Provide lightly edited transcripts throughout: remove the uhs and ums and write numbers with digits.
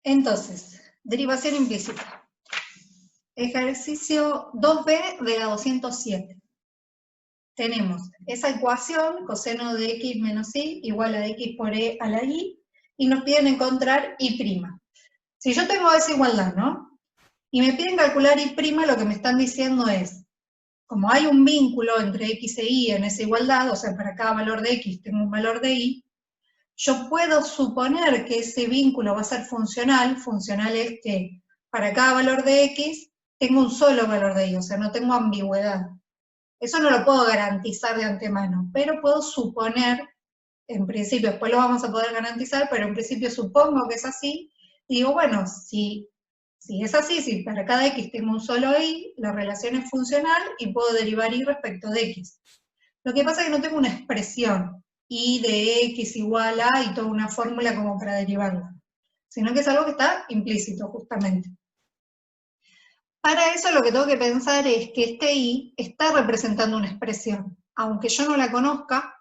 Entonces, derivación implícita. Ejercicio 2b de la 207. Tenemos esa ecuación, coseno de x menos y igual a x por e a la y, y nos piden encontrar y'. Si yo tengo esa igualdad, ¿no? Y me piden calcular y', lo que me están diciendo es, como hay un vínculo entre x e y en esa igualdad, o sea, para cada valor de x tengo un valor de y, yo puedo suponer que ese vínculo va a ser funcional. Funcional es que para cada valor de x tengo un solo valor de y, o sea, no tengo ambigüedad. Eso no lo puedo garantizar de antemano, pero puedo suponer, en principio, después lo vamos a poder garantizar, pero en principio supongo que es así, y digo, bueno, si es así, si para cada x tengo un solo y, la relación es funcional y puedo derivar y respecto de x. Lo que pasa es que no tengo una expresión, y de x igual a, y toda una fórmula como para derivarla, sino que es algo que está implícito, justamente. Para eso lo que tengo que pensar es que este y está representando una expresión, aunque yo no la conozca,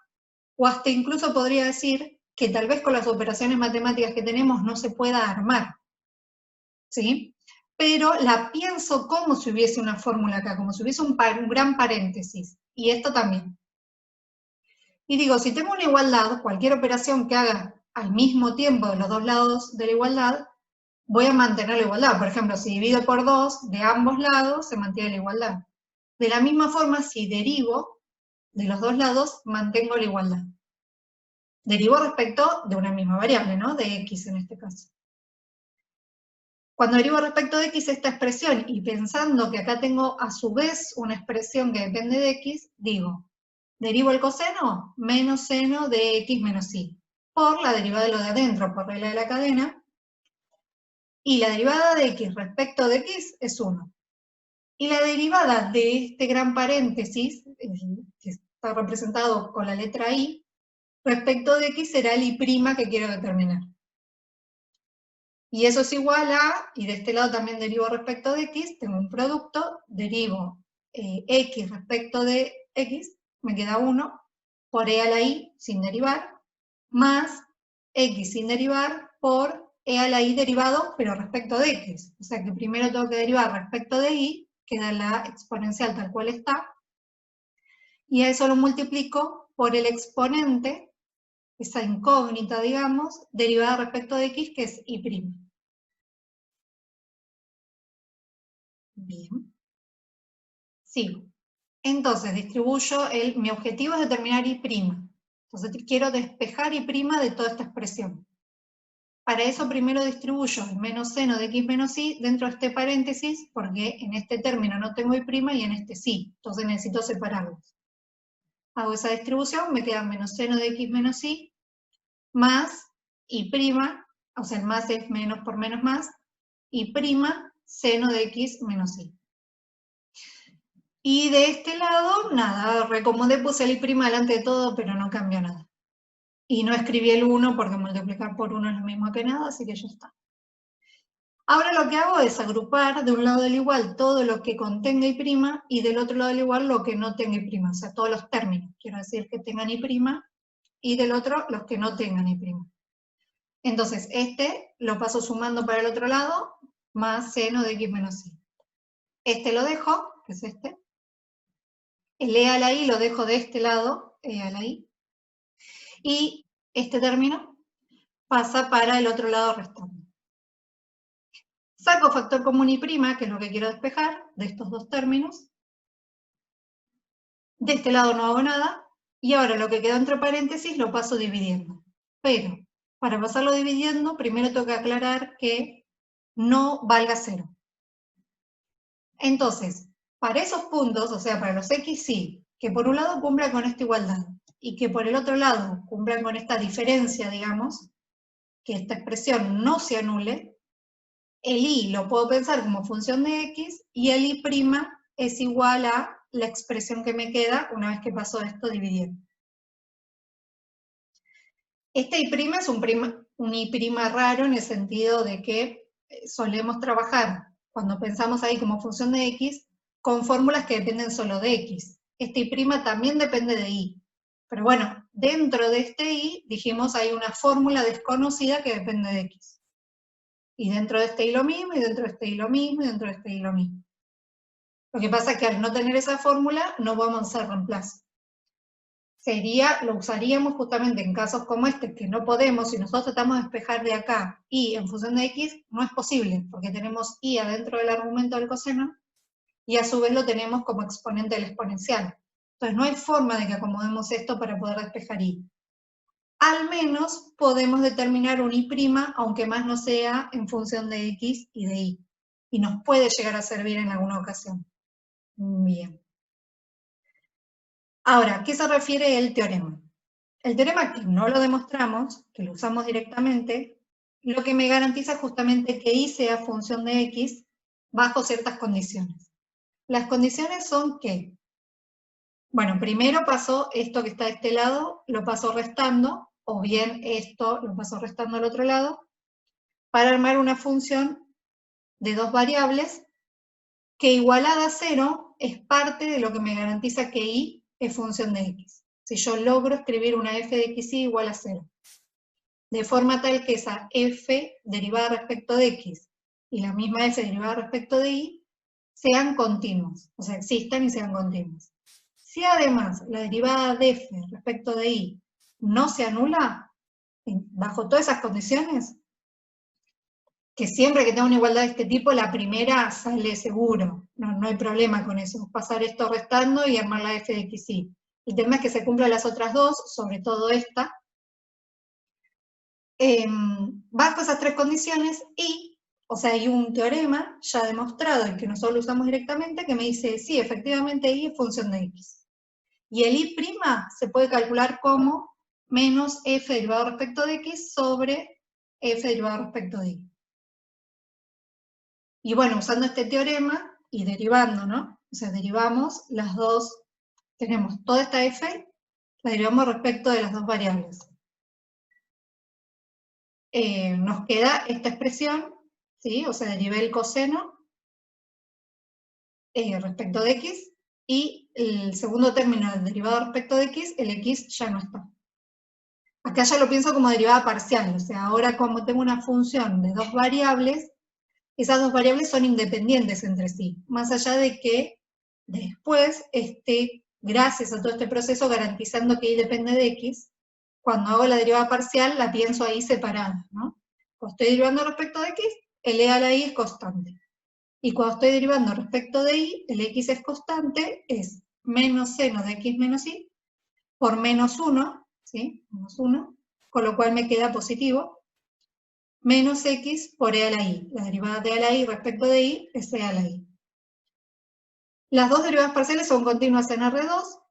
o hasta incluso podría decir que tal vez con las operaciones matemáticas que tenemos no se pueda armar, ¿sí? Pero la pienso como si hubiese una fórmula acá, como si hubiese un gran paréntesis, y esto también. Y digo, si tengo una igualdad, cualquier operación que haga al mismo tiempo de los dos lados de la igualdad, voy a mantener la igualdad. Por ejemplo, si divido por 2, de ambos lados se mantiene la igualdad. De la misma forma, si derivo de los dos lados, mantengo la igualdad. Derivo respecto de una misma variable, ¿no? De x en este caso. Cuando derivo respecto de x esta expresión, y pensando que acá tengo a su vez una expresión que depende de x, digo, derivo el coseno menos seno de x menos y, por la derivada de lo de adentro, por regla de la cadena, y la derivada de x respecto de x es 1. Y la derivada de este gran paréntesis, que está representado con la letra i, respecto de x será el y' que quiero determinar. Y eso es igual a, y de este lado también derivo respecto de x, tengo un producto, derivo x respecto de x, me queda 1, por e a la i sin derivar, más x sin derivar por e a la i derivado, pero respecto de x. O sea que primero tengo que derivar respecto de y, queda la exponencial tal cual está, y a eso lo multiplico por el exponente, esa incógnita, digamos, derivada respecto de x, que es y'. Bien. Sigo. Entonces, distribuyo, mi objetivo es determinar y'. Entonces, quiero despejar y' de toda esta expresión. Para eso primero distribuyo el menos seno de x menos y dentro de este paréntesis, porque en este término no tengo y' y en este sí. Entonces necesito separarlos. Hago esa distribución, me queda menos seno de x menos y, más y', o sea, el más es menos por menos más, y' seno de x menos y. Y de este lado, nada, recomodé, puse el y' delante de todo, pero no cambió nada. Y no escribí el 1 porque multiplicar por 1 es lo mismo que nada, así que ya está. Ahora lo que hago es agrupar de un lado del igual todo lo que contenga y', y del otro lado del igual lo que no tenga y', o sea, todos los términos, quiero decir que tengan y', y del otro los que no tengan y'. Entonces, este lo paso sumando para el otro lado, más seno de x menos y. Este lo dejo, que es este. El e a la i lo dejo de este lado, e a la i. Y este término pasa para el otro lado restando. Saco factor común y', que es lo que quiero despejar, de estos dos términos. De este lado no hago nada, y ahora lo que quedó entre paréntesis lo paso dividiendo. Pero, para pasarlo dividiendo, primero tengo que aclarar que no valga 0. Entonces, para esos puntos, o sea, para los x y, que por un lado cumplan con esta igualdad, y que por el otro lado cumplan con esta diferencia, digamos, que esta expresión no se anule, el y lo puedo pensar como función de x, y el y' es igual a la expresión que me queda una vez que paso esto dividiendo. Este y' es un y' raro en el sentido de que solemos trabajar, cuando pensamos ahí como función de x, con fórmulas que dependen solo de x. Este y' también depende de y. Pero bueno, dentro de este y, dijimos, hay una fórmula desconocida que depende de x. Y dentro de este y lo mismo, y dentro de este y lo mismo, y dentro de este y lo mismo. Lo que pasa es que al no tener esa fórmula, no vamos a hacer reemplazo. Lo usaríamos justamente en casos como este, que no podemos, si nosotros tratamos de despejar de acá y en función de x, no es posible, porque tenemos y adentro del argumento del coseno, y a su vez lo tenemos como exponente del exponencial. Entonces no hay forma de que acomodemos esto para poder despejar y. Al menos podemos determinar un y', aunque más no sea en función de x y de y. Y nos puede llegar a servir en alguna ocasión. Bien. Ahora, ¿a qué se refiere el teorema? El teorema, que no lo demostramos, que lo usamos directamente, lo que me garantiza justamente que y sea función de x bajo ciertas condiciones. Las condiciones son que, bueno, primero pasó esto que está de este lado, lo paso restando, o bien esto lo paso restando al otro lado, para armar una función de dos variables que igualada a 0 es parte de lo que me garantiza que y es función de x. Si yo logro escribir una f de xy igual a 0. De forma tal que esa f derivada respecto de x y la misma f derivada respecto de y sean continuos, o sea, existan y sean continuos. Si además la derivada de f respecto de y no se anula, bajo todas esas condiciones, que siempre que tenga una igualdad de este tipo, la primera sale seguro, no hay problema con eso, pasar esto restando y armar la f de xy. El tema es que se cumplan las otras dos, sobre todo esta, bajo esas tres condiciones y, o sea, hay un teorema ya demostrado y que nosotros lo usamos directamente que me dice, sí, efectivamente y es función de x. Y el y' se puede calcular como menos f derivado respecto de x sobre f derivado respecto de y. Y bueno, usando este teorema y derivando, ¿no? O sea, derivamos las dos, tenemos toda esta f, la derivamos respecto de las dos variables. Nos queda esta expresión, ¿sí? O sea, derivé el coseno respecto de x, y el segundo término del derivado respecto de x, el x ya no está. Acá ya lo pienso como derivada parcial, o sea, ahora como tengo una función de dos variables, esas dos variables son independientes entre sí, más allá de que después esté, gracias a todo este proceso, garantizando que y depende de x, cuando hago la derivada parcial la pienso ahí separada, ¿no? Cuando estoy derivando respecto de x, el e a la y es constante. Y cuando estoy derivando respecto de y, el x es constante, es menos seno de x menos y por menos 1, ¿sí? Menos 1, con lo cual me queda positivo, menos x por e a la y. La derivada de e a la y respecto de y es e a la y. Las dos derivadas parciales son continuas en R2.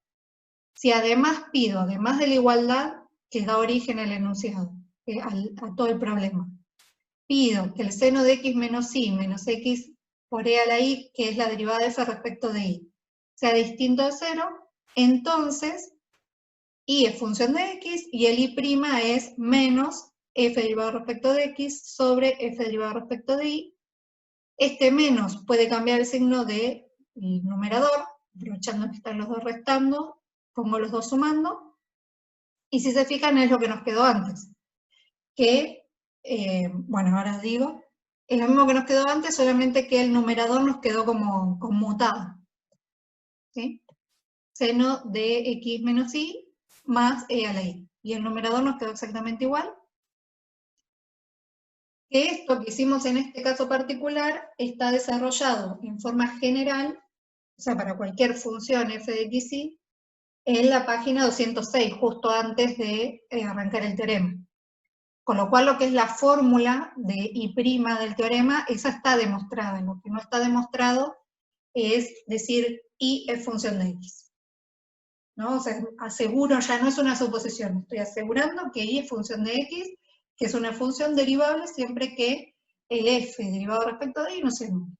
Si además pido, además de la igualdad que da origen al enunciado, a todo el problema, pido que el seno de x menos x por e a la y, que es la derivada de f respecto de y, sea distinto de 0, entonces y es función de x y el y' es menos f derivado respecto de x sobre f derivado respecto de y. Este menos puede cambiar el signo del numerador, aprovechando que están los dos restando, pongo los dos sumando, y si se fijan es lo que nos quedó antes, que, bueno, ahora digo, es lo mismo que nos quedó antes, solamente que el numerador nos quedó como conmutado, ¿sí? Seno de x menos y más e a la y. Y el numerador nos quedó exactamente igual. Que esto que hicimos en este caso particular está desarrollado en forma general, o sea, para cualquier función f de x, y, en la página 206, justo antes de arrancar el teorema. Con lo cual lo que es la fórmula de y' del teorema, esa está demostrada. Lo que no está demostrado es decir y es función de x. ¿No? O sea, aseguro, ya no es una suposición, estoy asegurando que y es función de x, que es una función derivable siempre que el f derivado respecto de y no se anule.